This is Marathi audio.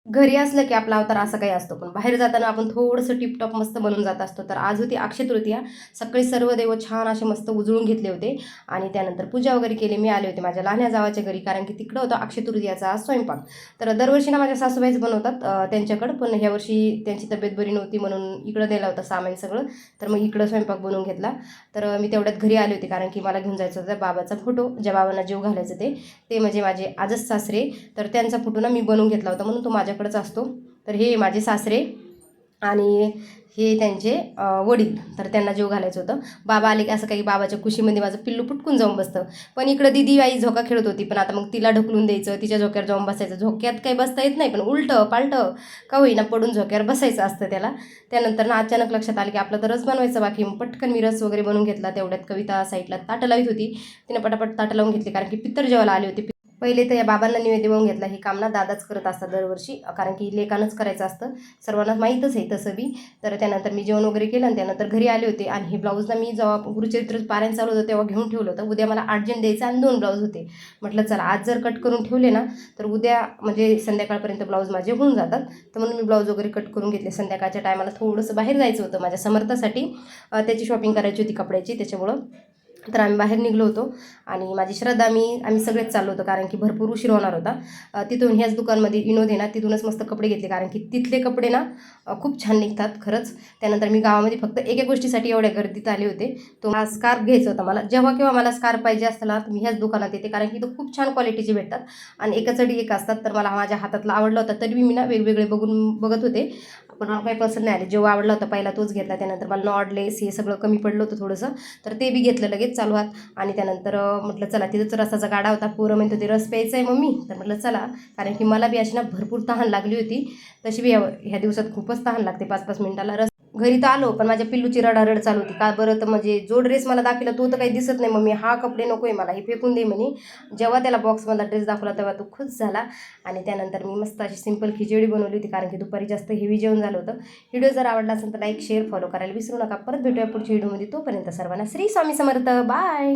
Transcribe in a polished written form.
घरी असलं की आपला अवतार असा काही असतो, पण बाहेर जाताना आपण थोडंसं टिपटॉप मस्त बनून जात असतो. तर आज होती अक्षय तृतीया. सकाळी सर्व देव छान असे मस्त उजळून घेतले होते आणि त्यानंतर पूजा वगैरे केली. मी आले होते माझ्या लहान्या जावाच्या घरी, कारण की तिकडं होता अक्षय तृतीयाचा आज स्वयंपाक. तर दरवर्षी ना माझ्या सासूबाईच बनवतात त्यांच्याकडं, पण ह्या वर्षी त्यांची तब्येत बरी नव्हती म्हणून इकडं दिलं होतं सामान सगळं. तर मग इकडं स्वयंपाक बनवून घेतला. तर मी तेवढ्यात घरी आले होते, कारण की मला घेऊन जायचं होतं बाबाचा फोटो, ज्या बाबांना जीव घालायचं ते म्हणजे माझे आजच सासरे. तर त्यांचा फोटो ना मी बनवून घेतला होता, म्हणून तो माझ्याकडेच असतो. तर हे माझे सासरे आणि हे त्यांचे वडील. तर त्यांना जीव घालायचं होतं. बाबा आले की असं काही बाबाच्या खुशीमध्ये माझं पिल्लू पुटकून जाऊन बसतं. पण इकडं दिदी आई झोका खेळत होती, पण आता मग तिला ढकलून द्यायचं, तिच्या झोक्यावर जाऊन बसायचं. झोक्यात काही बसता येत नाही, पण उलटं पालटं का होईना पडून झोक्यावर बसायचं असतं त्याला. त्यानंतर ना अचानक लक्षात आलं की आपलं तर रस बनवायचं बाकी. मग पटकन मी रस वगैरे बनवून घेतला. तेवढ्यात कविता साईडला ताटं लावित होती, तिने पटापट ताटं लावून घेतली, कारण की पित्तर जेवायला आले होते. पहिले तर या बाबांना निवेद्य देऊन घेतला. ही काम ना दादाच करत असतात दरवर्षी, कारण की लेकानंच करायचं असतं, सर्वांना माहीतच आहे तसं बी. तर त्यानंतर मी जेवण वगैरे केलं आणि त्यानंतर घरी आले होते. आणि हे ब्लाऊज ना मी जेव्हा गुरुचरित्र पारायण चालू होतं तेव्हा घेऊन ठेवलं होतं. उद्या मला अर्जंट द्यायचं आणि 2 ब्लाऊज होते. म्हटलं चला आज जर कट करून ठेवले ना तर उद्या म्हणजे संध्याकाळपर्यंत ब्लाऊज माझे होऊन जातात. तर म्हणून मी ब्लाऊज वगैरे कट करून घेतले. संध्याकाळच्या टायमाला थोडंसं बाहेर जायचं होतं माझ्या समर्थासाठी, त्याची शॉपिंग करायची होती कपड्याची, त्याच्यामुळं तर आम्ही बाहेर निघलो होतो. आणि माझी श्रद्धा आम्ही सगळेच चाललो होतो, कारण की भरपूर उशीर होणार होता. तिथून ह्याच दुकानमध्ये विनोद आहे ना, तिथूनच मस्त कपडे घेतले, कारण की तिथले कपडे ना खूप छान निघतात खरंच. त्यानंतर मी गावामध्ये फक्त एका गोष्टीसाठी एवढ्या गर्दीत आले होते. तो हा स्कार्फ घ्यायचा होता मला. जेव्हा केव्हा मला स्कार्फ पाहिजे असतं ना तर मी ह्याच दुकानात येते, कारण की तो खूप छान क्वालिटीचे भेटतात आणि एकाचडी एक असतात. तर मला माझ्या हातातला आवडला होता, तरी मी ना वेगवेगळे बघत होते, पण मला काही पसंत नाही आले. जेव्हा आवडला होता पहिला तोच घेतला. त्यानंतर मला नॉड लेस हे सगळं कमी पडलं होतं थोडंसं, तर ते बी घेतलं लगेच चालू हात. आणि त्यानंतर म्हटलं चला, तिथंच रसाचा गाडा होता. पोरं म्हणत होते रस प्यायचा आहे मम्मी, तर म्हटलं चला, कारण की मला बी अशी ना भरपूर तहान लागली होती. तशी बी ह्या दिवसात खूपच तहान लागते 5-5 मिनिटाला. रस घरी तर आलो, पण माझ्या पिल्लूची रडारड चालू होती. का बरं, तर म्हणजे जो ड्रेस मला दाखवला तो तर काही दिसत नाही मम्मी, हा कपडे नको आहे मला, हे फेकून दे म्हणे. जेव्हा त्याला बॉक्समधला ड्रेस दाखवला तेव्हा तो खुश झाला. आणि त्यानंतर मी मस्त अशी सिंपल खिचडी बनवली होती, कारण की दुपारी जास्त हेवी जेवण झालं होतं. व्हिडिओ जर आवडला असेल तर लाईक शेअर फॉलो करायला विसरू नका. परत भेटूया पुढच्या व्हिडिओमध्ये. तोपर्यंत सर्वांना श्री स्वामी समर्थ. बाय.